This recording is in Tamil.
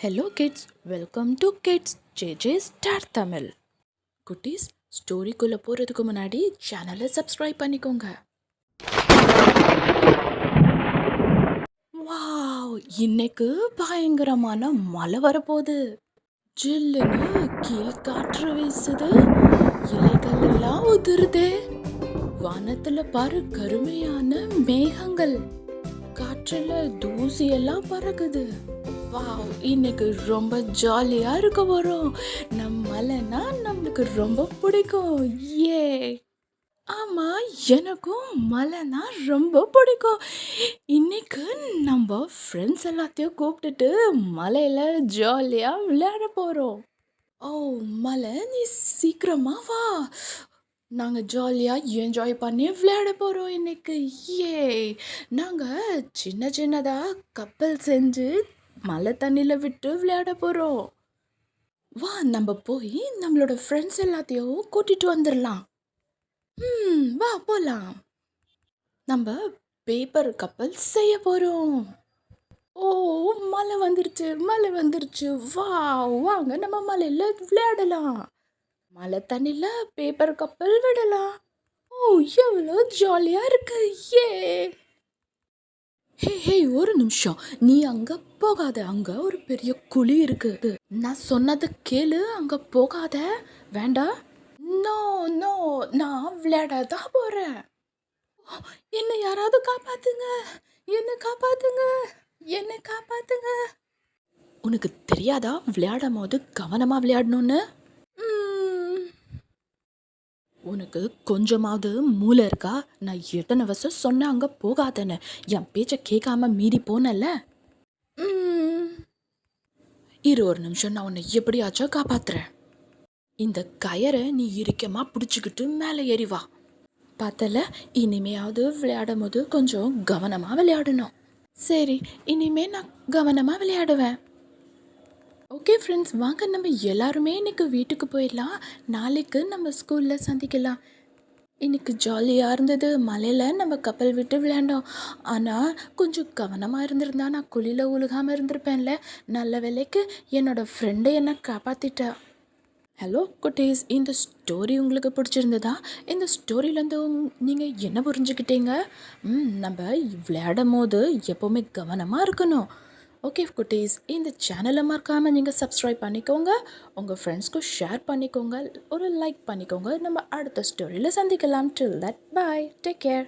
Hello kids, welcome to kids J star Tamil. குட்டீஸ், ஸ்டோரிக்குள்ளே போகிறதுக்கு முன்னாடி சேனலை சப்ஸ்கிரைப் பண்ணிக்கோங்க. வாவ், இன்னைக்கு பயங்கரமான மழை வரப்போகுது. ஜில்லுன்னு கீழ்காற்று வீசுது, இலைகள் எல்லாம் உதிருதே. வானத்துல பாரு, கருமையான மேகங்கள், காற்றுல தூசி எல்லாம் பறக்குது. வாவ், இன்னைக்கு ரொம்ப ஜாலியா இருக்க போறோம். மலைனா நம்மளுக்கு ரொம்ப பிடிக்கும். ஏ ஆமா, எனக்கும் மலைனா ரொம்ப பிடிக்கும். இன்னைக்கு நம்ம ஃப்ரெண்ட்ஸ் எல்லாத்தையும் கூப்பிட்டுட்டு மலையில ஜாலியா விளையாட போறோம். ஓ மலை, நீ சீக்கிரமா வா, நாங்க ஜாலியா என்ஜாய் பண்ணி விளையாட போறோம் இன்னைக்கு. ஏ நாங்க சின்ன சின்னதா கப்பல் செஞ்சு மழை தண்ணியில் விட்டு விளையாட போகிறோம். வா, நம்ம போய் நம்மளோட ஃப்ரெண்ட்ஸ் எல்லாத்தையும் கூட்டிட்டு வந்துடலாம். வா போகலாம். நம்ம பேப்பர் கப்பல் செய்ய போகிறோம். ஓ மழை வந்துருச்சு, மழை வந்துருச்சு. வா வாங்க, நம்ம மலையில் விளையாடலாம். மழை தண்ணியில் பேப்பர் கப்பல் விடலாம். ஓ எவ்வளோ ஜாலியாக இருக்கு. ஏ ஹே ஹே, ஒரு நிமிஷம், நீ அங்க போகாத. அங்க ஒரு பெரிய குழி இருக்கு. நான் சொன்னது கேளு, அங்க போகாத. வேண்டாம். நோ நோ, நான் விளையாடதான் போறேன். என்னை யாராவது காப்பாத்துங்க, என்னை காப்பாத்துங்க, என்னை காப்பாத்துங்க. உனக்கு தெரியாதா விளையாடும் போது கவனமா விளையாடணும்னு? உனக்கு கொஞ்சமாவது மூளை இருக்கா? நான் எத்தனை வருஷம் சொன்னேன் அங்கே போகாதன்னு. என் பேச்சை கேட்காம மீறி போனல. இரு ஒரு நிமிஷம், நான் உன்னை எப்படியாச்சும் காப்பாத்துறேன். இந்த கயரை நீ இறுக்கமாக பிடிச்சிக்கிட்டு மேலே ஏறி வா. பார்த்தல, இனிமையாவது விளையாடும் போது கொஞ்சம் கவனமாக விளையாடணும். சரி, இனிமே நான் கவனமாக விளையாடுவேன். ஓகே ஃப்ரெண்ட்ஸ், வாங்க நம்ம எல்லாருமே இன்றைக்கி வீட்டுக்கு போயிடலாம். நாளைக்கு நம்ம ஸ்கூலில் சந்திக்கலாம். இன்றைக்கி ஜாலியாக இருந்தது. மலையில் நம்ம கப்பல் விட்டு விளையாண்டோம். ஆனால் கொஞ்சம் கவனமாக இருந்திருந்தா நான் குழியில் உழுகாமல் இருந்திருப்பேன்ல. நல்ல வேலைக்கு என்னோடய ஃப்ரெண்டு என்னை காப்பாற்றிட்டா. ஹலோ குட்டீஸ், இந்த ஸ்டோரி உங்களுக்கு பிடிச்சிருந்ததா? இந்த ஸ்டோரியிலேருந்து நீங்கள் என்ன புரிஞ்சுக்கிட்டீங்க? நம்ம விளையாடும் போது எப்போவுமே கவனமாக இருக்கணும். ஓகே குட்டீஸ், இந்த சேனலை மறக்காமல் நீங்கள் சப்ஸ்கிரைப் பண்ணிக்கோங்க. உங்கள் ஃப்ரெண்ட்ஸ்க்கும் ஷேர் பண்ணிக்கோங்க, ஒரு லைக் பண்ணிக்கோங்க. நம்ம அடுத்த ஸ்டோரியில் சந்திக்கலாம். டில் தட், பாய், டேக் கேர்.